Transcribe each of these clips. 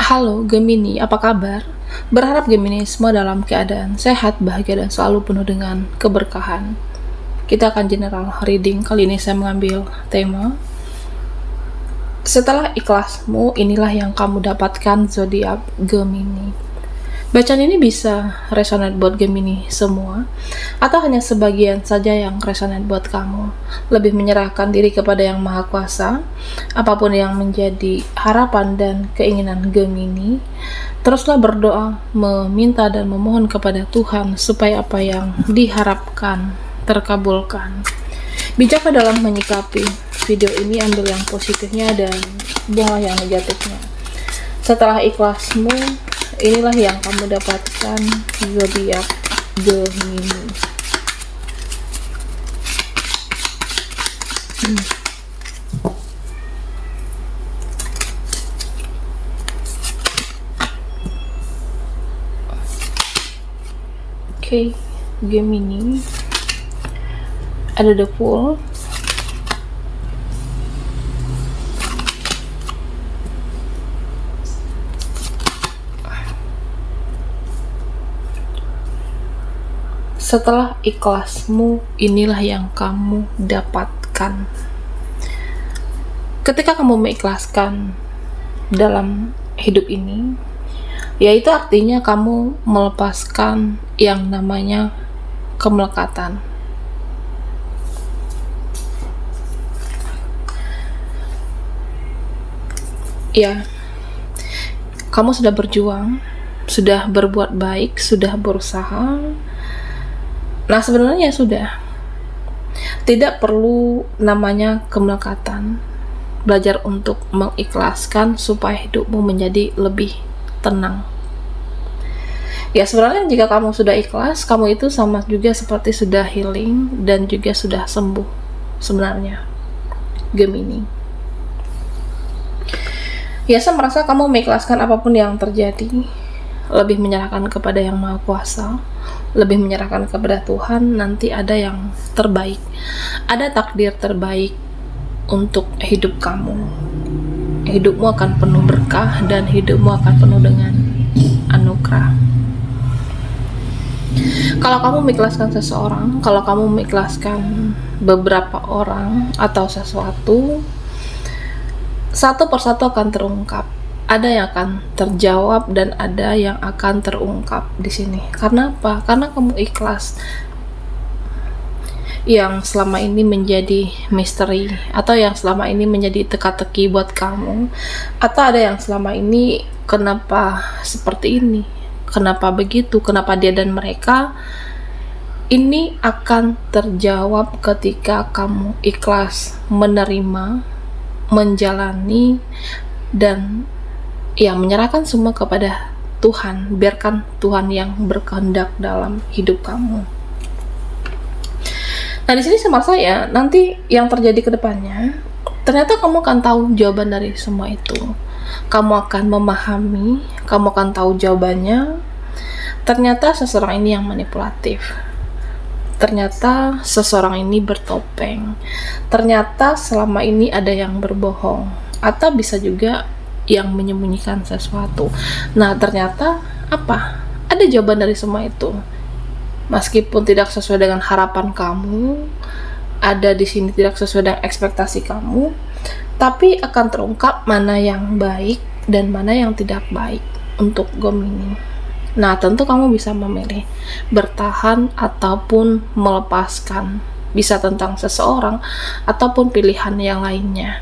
Halo Gemini, apa kabar? Berharap Gemini semua dalam keadaan sehat, bahagia, dan selalu penuh dengan keberkahan. Kita akan general reading. Kali ini saya mengambil tema setelah ikhlasmu, inilah yang kamu dapatkan, zodiak Gemini. Bacaan ini bisa resonate buat Gemini semua, atau hanya sebagian saja yang resonate buat kamu. Lebih menyerahkan diri kepada Yang Maha Kuasa, apapun yang menjadi harapan dan keinginan Gemini. Teruslah berdoa, meminta dan memohon kepada Tuhan supaya apa yang diharapkan terkabulkan. Bijaklah dalam menyikapi video ini, ambil yang positifnya dan buanglah yang negatifnya. Setelah ikhlasmu, inilah yang kamu dapatkan, zodiak Gemini. Oke, Gemini. Ada the Fool, setelah ikhlasmu, inilah yang kamu dapatkan. Ketika kamu mengikhlaskan dalam hidup ini, yaitu artinya kamu melepaskan yang namanya kemelekatan. Ya, kamu sudah berjuang, sudah berbuat baik, sudah berusaha. Nah, sebenarnya sudah tidak perlu namanya kemelekatan. Belajar untuk mengikhlaskan supaya hidupmu menjadi lebih tenang. Ya, sebenarnya jika kamu sudah ikhlas, kamu itu sama juga seperti sudah healing dan juga sudah sembuh sebenarnya, Gemini. Ya, saya merasa kamu mengikhlaskan apapun yang terjadi, lebih menyerahkan kepada Yang Maha Kuasa, lebih menyerahkan kepada Tuhan. Nanti ada yang terbaik, ada takdir terbaik untuk hidup kamu. Hidupmu akan penuh berkah dan hidupmu akan penuh dengan anugerah. Kalau kamu mengikhlaskan seseorang, kalau kamu mengikhlaskan beberapa orang atau sesuatu, satu persatu akan terungkap. Ada yang akan terjawab dan ada yang akan terungkap di sini. Karena apa? Karena kamu ikhlas. Yang selama ini menjadi misteri, atau yang selama ini menjadi teka-teki buat kamu, atau ada yang selama ini kenapa seperti ini, kenapa begitu, kenapa dia dan mereka, ini akan terjawab ketika kamu ikhlas menerima, menjalani, dan ya menyerahkan semua kepada Tuhan. Biarkan Tuhan yang berkehendak dalam hidup kamu. Nah, di sini sama saya nanti yang terjadi ke depannya, ternyata kamu akan tahu jawaban dari semua itu. Kamu akan memahami, kamu akan tahu jawabannya. Ternyata seseorang ini yang manipulatif. Ternyata seseorang ini bertopeng. Ternyata selama ini ada yang berbohong, atau bisa juga yang menyembunyikan sesuatu. Nah, ternyata apa? Ada jawaban dari semua itu. Meskipun tidak sesuai dengan harapan kamu, ada di sini tidak sesuai dengan ekspektasi kamu, tapi akan terungkap mana yang baik dan mana yang tidak baik untuk Gemini. Nah, tentu kamu bisa memilih bertahan ataupun melepaskan. Bisa tentang seseorang ataupun pilihan yang lainnya.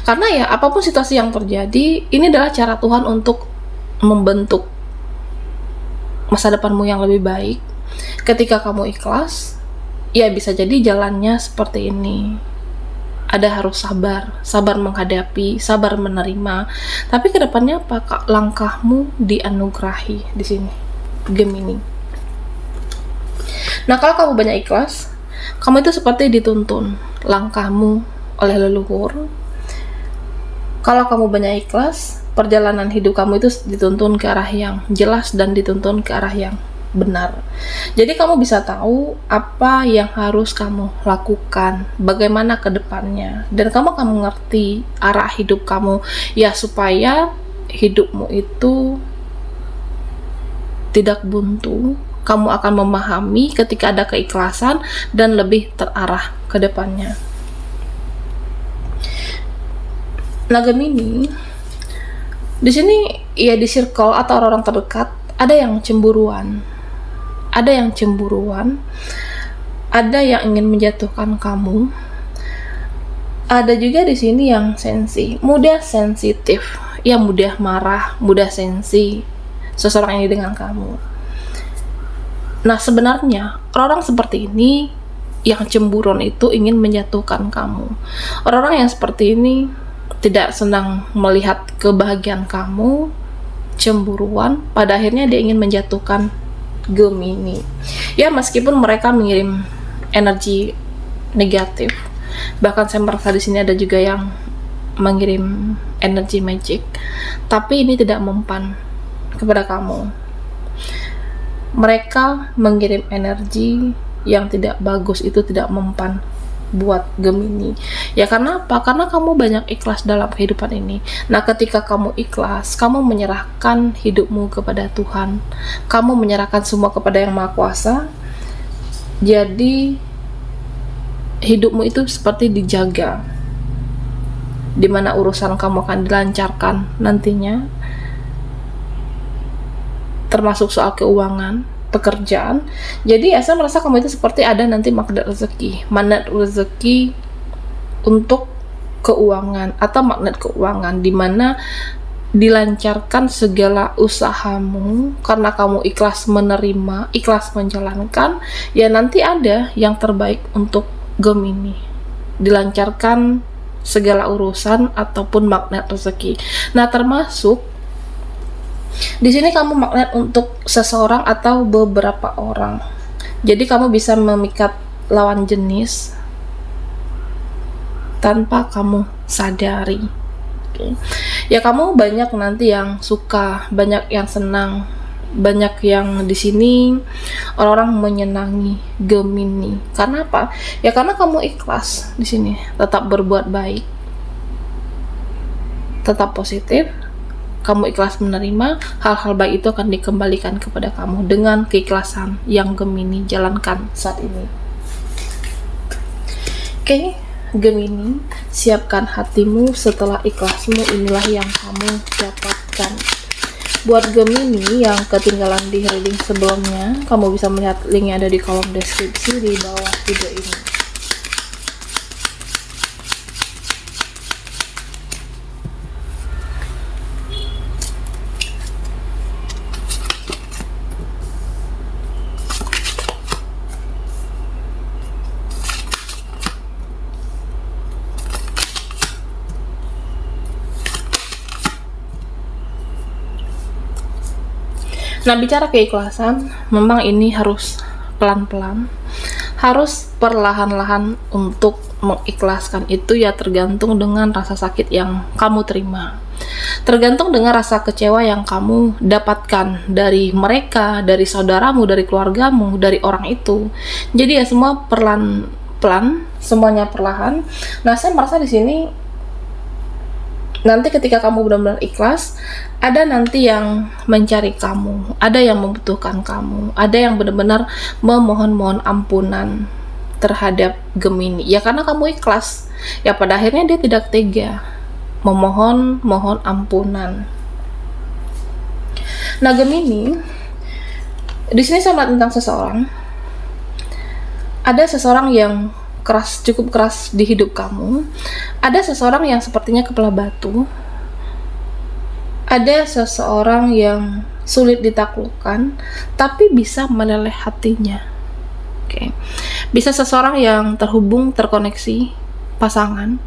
Karena ya, apapun situasi yang terjadi, ini adalah cara Tuhan untuk membentuk masa depanmu yang lebih baik. Ketika kamu ikhlas, ya bisa jadi jalannya seperti ini. Ada harus sabar menghadapi, sabar menerima. Tapi kedepannya apa? Langkahmu dianugerahi di sini, Gemini. Nah, kalau kamu banyak ikhlas, kamu itu seperti dituntun langkahmu oleh leluhur. Kalau kamu banyak ikhlas, perjalanan hidup kamu itu dituntun ke arah yang jelas dan dituntun ke arah yang benar. Jadi kamu bisa tahu apa yang harus kamu lakukan, bagaimana ke depannya, dan kamu akan mengerti arah hidup kamu ya, supaya hidupmu itu tidak buntu. Kamu akan memahami ketika ada keikhlasan dan lebih terarah ke depannya. Nah, Gemini, di sini ya di circle atau orang-orang terdekat ada yang cemburuan. Ada yang cemburuan, ada yang ingin menjatuhkan kamu. Ada juga di sini yang mudah sensitif, ya mudah marah, mudah sensi seseorang ini dengan kamu. Nah, sebenarnya orang seperti ini yang cemburuan itu ingin menjatuhkan kamu. Orang-orang yang seperti ini tidak senang melihat kebahagiaan kamu, cemburuan, pada akhirnya dia ingin menjatuhkan Gemini. Ya, meskipun mereka mengirim energi negatif, bahkan saya merasa di sini ada juga yang mengirim energi magic, tapi ini tidak mempan kepada kamu. Mereka mengirim energi yang tidak bagus, itu tidak mempan buat Gemini. Ya, karena apa? Karena kamu banyak ikhlas dalam kehidupan ini. Nah, ketika kamu ikhlas, kamu menyerahkan hidupmu kepada Tuhan, kamu menyerahkan semua kepada Yang Maha Kuasa. Jadi hidupmu itu seperti dijaga, dimana urusan kamu akan dilancarkan nantinya, termasuk soal keuangan, pekerjaan. Jadi saya merasa kamu itu seperti ada nanti magnet rezeki untuk keuangan atau magnet keuangan, dimana dilancarkan segala usahamu karena kamu ikhlas menerima, ikhlas menjalankan. Ya, nanti ada yang terbaik untuk Gemini, dilancarkan segala urusan ataupun magnet rezeki. Nah, termasuk di sini kamu magnet untuk seseorang atau beberapa orang. Jadi kamu bisa memikat lawan jenis tanpa kamu sadari. Oke. Ya, kamu banyak nanti yang suka, banyak yang senang, banyak yang di sini orang-orang menyenangi Gemini. Karena apa? Ya, karena kamu ikhlas di sini, tetap berbuat baik, tetap positif. Kamu ikhlas menerima, hal-hal baik itu akan dikembalikan kepada kamu dengan keikhlasan yang Gemini jalankan saat ini. Oke, Gemini, siapkan hatimu, setelah ikhlasmu inilah yang kamu dapatkan. Buat Gemini yang ketinggalan di reading sebelumnya, kamu bisa melihat linknya ada di kolom deskripsi di bawah video ini. Nah, bicara keikhlasan, memang ini harus pelan-pelan, harus perlahan-lahan untuk mengikhlaskan itu. Ya, tergantung dengan rasa sakit yang kamu terima, tergantung dengan rasa kecewa yang kamu dapatkan dari mereka, dari saudaramu, dari keluargamu, dari orang itu. Jadi ya, semua pelan-pelan, semuanya perlahan. Nah, saya merasa di sini nanti ketika kamu benar-benar ikhlas, ada nanti yang mencari kamu, ada yang membutuhkan kamu, ada yang benar-benar memohon-mohon ampunan terhadap Gemini. Ya, karena kamu ikhlas, ya pada akhirnya dia tidak tega memohon ampunan. Nah, Gemini, di sini saya melihat tentang seseorang. Ada seseorang yang cukup keras di hidup kamu. Ada seseorang yang sepertinya kepala batu. Ada seseorang yang sulit ditaklukkan, tapi bisa meleleh hatinya. Oke. Bisa seseorang yang terhubung, terkoneksi, pasangan.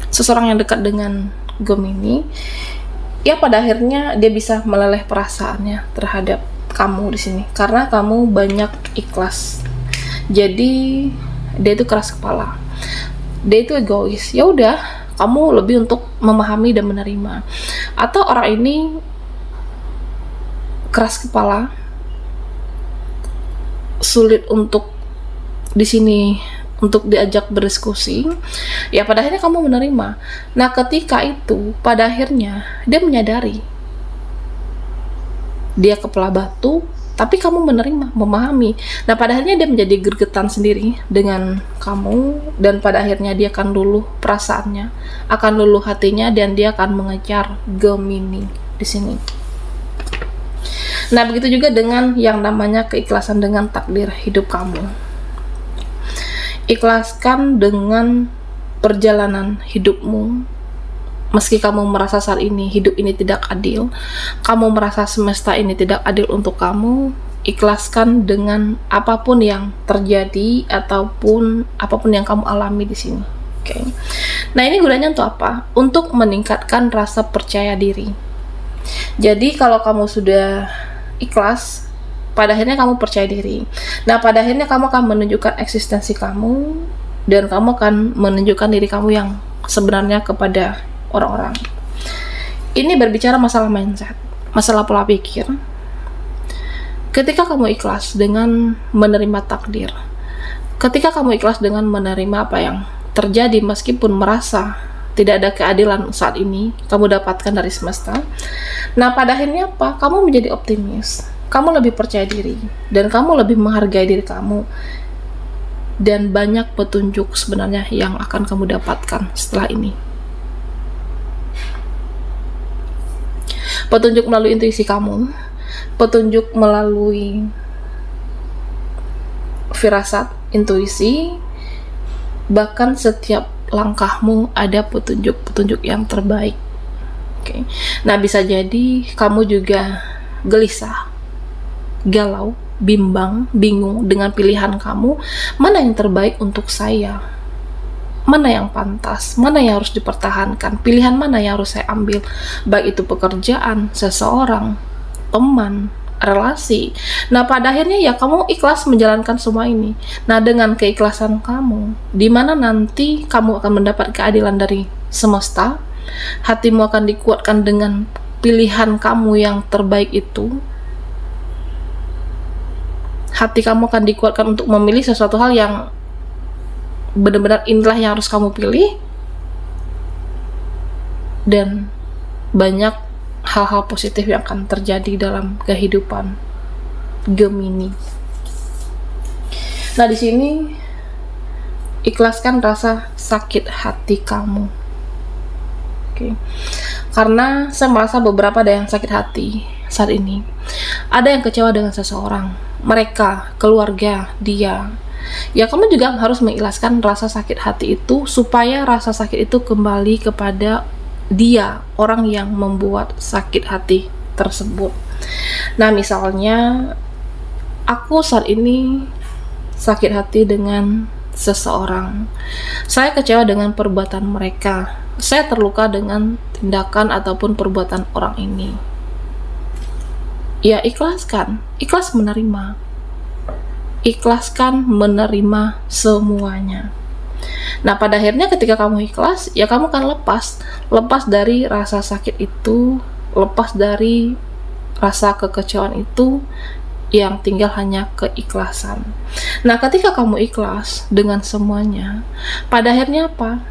Seseorang yang dekat dengan Gemini. Ya, pada akhirnya dia bisa meleleh perasaannya terhadap kamu di sini karena kamu banyak ikhlas. Jadi dia itu keras kepala, dia itu egois. Ya udah, kamu lebih untuk memahami dan menerima. Atau orang ini keras kepala, sulit untuk di sini untuk diajak berdiskusi, ya pada akhirnya kamu menerima. Nah ketika itu pada akhirnya dia menyadari dia kepala batu, tapi kamu menerima, memahami. Nah pada akhirnya dia menjadi gregetan sendiri dengan kamu, dan pada akhirnya dia akan luluh perasaannya, akan luluh hatinya, dan dia akan mengejar Gemini di sini. Nah begitu juga dengan yang namanya keikhlasan dengan takdir hidup kamu. Ikhlaskan dengan perjalanan hidupmu. Meski kamu merasa saat ini hidup ini tidak adil, kamu merasa semesta ini tidak adil untuk kamu, ikhlaskan dengan apapun yang terjadi ataupun apapun yang kamu alami di sini. Oke. Nah, ini gunanya untuk apa? Untuk meningkatkan rasa percaya diri. Jadi kalau kamu sudah ikhlas, pada akhirnya kamu percaya diri. Nah, pada akhirnya kamu akan menunjukkan eksistensi kamu, dan kamu akan menunjukkan diri kamu yang sebenarnya kepada orang-orang. Ini berbicara masalah mindset, masalah pola pikir. Ketika kamu ikhlas dengan menerima takdir, ketika kamu ikhlas dengan menerima apa yang terjadi, meskipun merasa tidak ada keadilan saat ini kamu dapatkan dari semesta, nah pada akhirnya apa? Kamu menjadi optimis, kamu lebih percaya diri, dan kamu lebih menghargai diri kamu, dan banyak petunjuk sebenarnya yang akan kamu dapatkan setelah ini. Petunjuk melalui intuisi kamu, petunjuk melalui firasat, intuisi, bahkan setiap langkahmu ada petunjuk-petunjuk yang terbaik. Oke. Nah, bisa jadi kamu juga gelisah, galau, bimbang, bingung dengan pilihan kamu, mana yang terbaik untuk saya, mana yang pantas, mana yang harus dipertahankan, pilihan mana yang harus saya ambil, baik itu pekerjaan, seseorang, teman, relasi. Nah pada akhirnya ya kamu ikhlas menjalankan semua ini. Nah dengan keikhlasan kamu, dimana nanti kamu akan mendapat keadilan dari semesta, hatimu akan dikuatkan dengan pilihan kamu yang terbaik itu. Hati kamu akan dikuatkan untuk memilih sesuatu hal yang benar-benar inilah yang harus kamu pilih, dan banyak hal-hal positif yang akan terjadi dalam kehidupan Gemini. Nah di sini ikhlaskan rasa sakit hati kamu. Oke. Karena saya merasa beberapa ada yang sakit hati saat ini. Ada yang kecewa dengan seseorang, mereka, keluarga, dia. Ya kamu juga harus mengikhlaskan rasa sakit hati itu, supaya rasa sakit itu kembali kepada dia, orang yang membuat sakit hati tersebut. Nah misalnya aku saat ini sakit hati dengan seseorang, saya kecewa dengan perbuatan mereka, saya terluka dengan tindakan ataupun perbuatan orang ini. Ya ikhlaskan, ikhlas menerima, ikhlaskan menerima semuanya. Nah pada akhirnya ketika kamu ikhlas, ya kamu akan lepas dari rasa sakit itu, lepas dari rasa kekecewaan itu, yang tinggal hanya keikhlasan. Nah ketika kamu ikhlas dengan semuanya, pada akhirnya apa?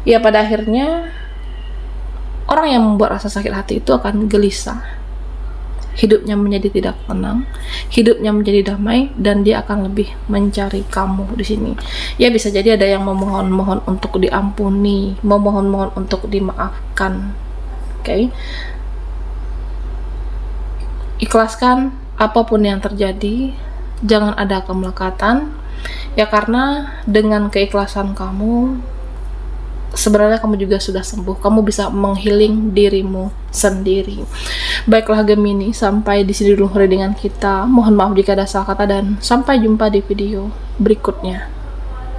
Ya pada akhirnya orang yang membuat rasa sakit hati itu akan gelisah, hidupnya menjadi tidak tenang, hidupnya menjadi damai, dan dia akan lebih mencari kamu di sini. Ya bisa jadi ada yang memohon-mohon untuk diampuni, memohon-mohon untuk dimaafkan. Oke. Ikhlaskan apapun yang terjadi, jangan ada kemelekatan. Ya karena dengan keikhlasan kamu, sebenarnya kamu juga sudah sembuh. Kamu bisa menghealing dirimu sendiri. Baiklah Gemini, sampai di sini dulu readingan kita. Mohon maaf jika ada salah kata, dan sampai jumpa di video berikutnya.